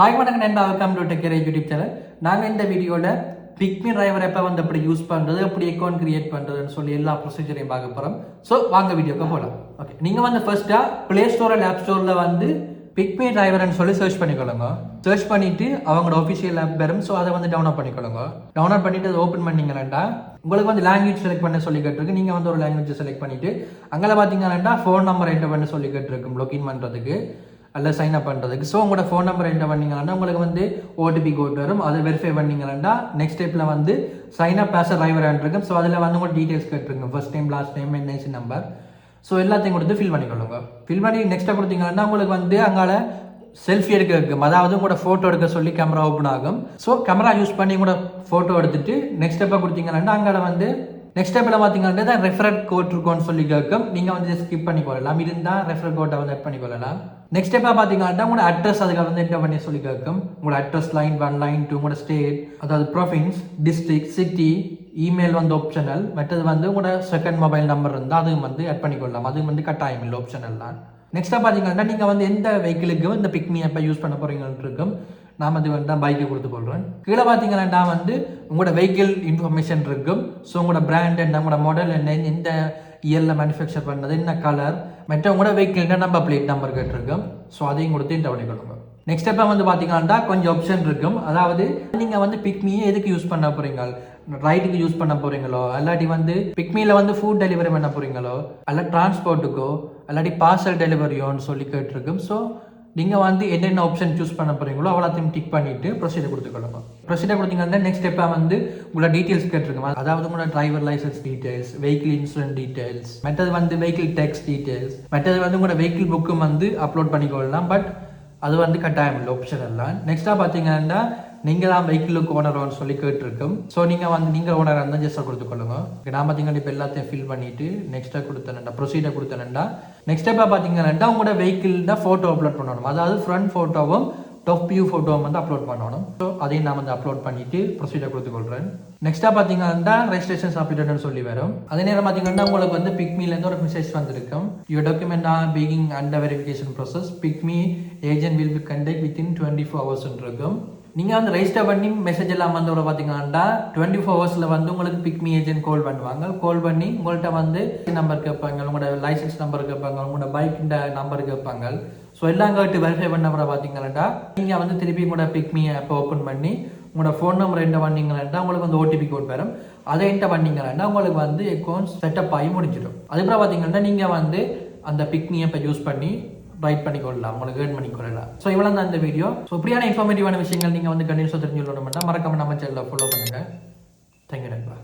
Hi வணக்கம் நண்பா, welcome to tech YouTube channel. நாங்கள் இந்த வீடியோவில் பிக்மி டிரைவர் எப்போ வந்து எப்படி யூஸ் பண்ணுறது, எப்படி அக்கௌண்ட் கிரியேட் பண்ணுறதுன்னு சொல்லி எல்லா ப்ரொசீஜரையும் பார்க்க போகிறோம். ஸோ வாங்க வீடியோக்கு போகலாம். ஓகே, நீங்கள் வந்து ஃபர்ஸ்ட்டாக ப்ளே ஸ்டோர் ஆப் ஸ்டோரில் வந்து பிக்மி டிரைவர்னு சொல்லி சர்ச் பண்ணிக்கொள்ளுங்க. சர்ச் பண்ணிவிட்டு அவங்களோட ஒஃபிஷியல் ஆப் வரும். ஸோ அதை வந்து டவுன்லோட் பண்ணிக்கொள்ளுங்க. டவுன்லோட் பண்ணிவிட்டு அதை ஓப்பன் பண்ணிங்கன்னா உங்களுக்கு வந்து லாங்குவேஜ் செலக்ட் பண்ண சொல்லி கேட்டிருக்கு. நீங்கள் வந்து ஒரு லாங்குவேஜ் செலக்ட் பண்ணிவிட்டு அங்கே பார்த்தீங்கன்னா ஃபோன் நம்பர் என்டர் பண்ண சொல்லி கேட்டிருக்கும் லொகின் பண்ணுறதுக்கு அல்ல சைன் அப் பண்ணுறதுக்கு. ஸோ உங்களோட ஃபோன் நம்பர் என்டர் பண்ணிங்கன்னா உங்களுக்கு வந்து ஓடிபி கோட் வரும். அதை வெரிஃபை பண்ணிங்கன்னா நெக்ஸ்ட் ஸ்டெப்பில் வந்து sign up as a driver இருக்கும். ஸோ அதில் வந்து உங்களோட டீட்டெயில்ஸ் கேட்டுருங்க, first time, last time, NIC number. So எல்லாத்தையும் கொடுத்து ஃபில் பண்ணிக்கொள்ளுங்க. ஃபில் பண்ணி நெக்ஸ்ட்டாக கொடுத்தீங்கன்னா உங்களுக்கு வந்து அங்கால செல்ஃபி எடுக்க இருக்கும். அதாவது உங்களோட ஃபோட்டோ எடுக்க சொல்லி கேமரா ஓப்பன் ஆகும். ஸோ கேமரா யூஸ் பண்ணி கூட ஃபோட்டோ எடுத்துட்டு நெக்ஸ்ட் ஸ்டெப்பாக கொடுத்தீங்கன்னா அங்கால வந்து நெக்ஸ்ட் ஸ்டெப்பில் பார்த்தீங்கன்னா ரெஃபரட் கோட் இருக்கும்னு சொல்லி கேட்கும். நீங்கள் வந்து ஸ்கிப் பண்ணிக்கொள்ளலாம். இருந்தால் ரெஃபரட் கோட்டை வந்து ஆட் பண்ணிக்கொள்ளலாம். நெக்ஸ்ட் ஸ்டெப்பாக பார்த்தீங்கன்னா உங்களோட அட்ரஸ் அதுக்கு வந்து என்டர் பண்ணி சொல்லி கேட்கும். உங்களோட அட்ரஸ் லைன் 1, லைன் 2, உங்களோட ஸ்டேட், அதாவது ப்ரொவின்ஸ், டிஸ்ட்ரிக்ட், சிட்டி, இமெயில் வந்து ஆப்ஷனல். மற்றது வந்து உங்களோட செகண்ட் மொபைல் நம்பர் இருந்தால் அதுவும் வந்து ஆட் பண்ணிக்கொள்ளலாம். அதுவும் வந்து கட்டாயம் இல்லை, ஆப்ஷனல் தான். நெக்ஸ்ட்டாக பார்த்தீங்கன்னா நீங்கள் வந்து எந்த வெஹிக்கிளுக்கும் இந்த பிக்மி ஆப்பை யூஸ் பண்ண போகிறீங்கன்னு இருக்கும். நான் வந்து வந்து பைக்கை கொடுத்துக்கொள்கிறேன். கீழே பார்த்தீங்கன்னா வந்து உங்களோட வெஹிக்கிள் இன்ஃபர்மேஷன் இருக்கும். ஸோ உங்களோட பிராண்ட் என்ன, உங்களோட மாடல் என்ன, எந்த இயரில் மேனுஃபேக்சர் பண்ணது, என்ன கலர், மற்ற உங்களோட வெஹிக்கிள் நம்பர் பிளேட் நம்பர் கேட்டிருக்கும். ஸோ அதையும் கொடுத்து என்டர் பண்ணிக்கொள்ளுங்க. நெக்ஸ்ட் ஸ்டெப்பாக வந்து பார்த்தீங்கன்னா கொஞ்சம் ஆப்ஷன் இருக்கும். அதாவது நீங்கள் வந்து பிக்மியை எதுக்கு யூஸ் பண்ண போகிறீங்க, ரைடுக்கு யூஸ் பண்ண போகிறீங்களோ, இல்லாட்டி வந்து பிக்மியில் வந்து ஃபுட் டெலிவரி பண்ண போகிறீங்களோ, அல்ல டிரான்ஸ்போர்ட்டுக்கோ, இல்லாட்டி பார்சல் டெலிவரியோன்னு சொல்லி கேட்டிருக்கும். ஸோ நீங்கள் வந்து என்னென்ன ஆப்ஷன் சூஸ் பண்ண போகிறீங்களோ அவ்வளோத்தையும் டிக் பண்ணிவிட்டு ப்ரொசீஜர் கொடுத்துக்கொள்ளுங்க. ப்ரொசீஜர் கொடுத்தீங்கன்னா நெக்ஸ்ட் ஸ்டெப்பாக வந்து உங்களோட டீட்டெயில்ஸ் கேட்டிருக்கோம். அதாவது உங்களோட driver licence details, vehicle insurance details, மற்றது வந்து வெஹிக்கிள் டேக்ஸ் டீட்டெயில்ஸ், மற்றது வந்து உங்களோட வெஹிக்கிள் புக்கும் வந்து அப்லோட் பண்ணிக்கொள்ளலாம். பட் அது வந்து கட்டாயம் இல்லை, ஆப்ஷன் எல்லாம். நெக்ஸ்ட்டாக பார்த்தீங்கன்னா நீங்கள் தான் வெஹிக்கிளுக்கு ஓனர்னு சொல்லி கேட்டிருக்கும். ஸோ நீங்கள் வந்து நீங்கள் ஓனராக இருந்தால் ஜஸ்ட்டாக கொடுத்துக்கொள்ளுங்க. நான் பார்த்தீங்கன்னா இப்போ எல்லாத்தையும் ஃபில் பண்ணிவிட்டு நெக்ஸ்ட்டாக கொடுத்தேன்டா ப்ரொசீடர் கொடுத்தேன்டா. நெக்ஸ்ட் ஸ்டெப்பாக பார்த்தீங்கன்னா உங்களோட வெஹிக்கிள் தான் ஃபோட்டோ அப்லோட் பண்ணணும். அதாவது ஃப்ரண்ட் ஃபோட்டோவும் டாப் வியூ ஃபோட்டோவும் வந்து அப்லோட் பண்ணணும். ஸோ அதையும் நான் வந்து அப்லோட் பண்ணிவிட்டு ப்ரொசீஜர் கொடுத்துக்கொள்கிறேன். நெக்ஸ்ட்டாக பார்த்தீங்கன்னா ரெஜிஸ்ட்ரேஷன் அப்டேட்னு சொல்லி வரும். அதே நேரம் பார்த்தீங்கன்னா உங்களுக்கு வந்து பிக்மிலேருந்து ஒரு மெசேஜ் வந்துருக்கும். Your document are being under verification process, PickMe agent will be conduct within 24 hours இருக்கும். நீங்கள் வந்து ரெஜிஸ்டர் பண்ணி மெசேஜ் எல்லாம் வந்து பார்த்தீங்கன்னா 24 hours வந்து உங்களுக்கு பிக்மி ஏஜென்ட் கால் பண்ணுவாங்க. கால் பண்ணி உங்கள்கிட்ட வந்து நம்பர் கேட்பாங்க, உங்களோட லைசன்ஸ் நம்பர் கேட்பாங்க, உங்களோட பைக் நம்பர் கேட்பாங்க. ஸோ எல்லாம் கேட்டு வெரிஃபை பண்ண அப்புறம் பார்த்தீங்கன்னா நீங்கள் வந்து திருப்பி உங்களோட பிக்மி ஆப்பை ஓப்பன் பண்ணி உங்களோட ஃபோன் நம்பர் என்டர் பண்ணிங்கன்னா உங்களுக்கு வந்து ஓடிபி கோட் வரும். அதை என்டர் பண்ணிங்கன்னா உங்களுக்கு வந்து அக்கௌண்ட் செட்டப் ஆகி முடிச்சிடும். அதுக்கப்புறம் பார்த்தீங்கன்னா நீங்கள் வந்து அந்த பிக்மி ஆப்பை யூஸ் பண்ணி ரைட் பண்ணிக்கொள்ளலாம், உங்களுக்கு ஏர்ன் பண்ணிக்கொள்ளலாம். ஸோ இவ்வளோ தான் இந்த வீடியோ. ஸோ இப்படியான இன்ஃபார்மேட்டிவான விஷயங்கள் நீங்கள் வந்து கண்டிப்பாக தெரிஞ்சுக்கணும்னா மறக்காம நம்ம சேனலை ஃபாலோ பண்ணுங்கள். தேங்க்யூ நண்பா.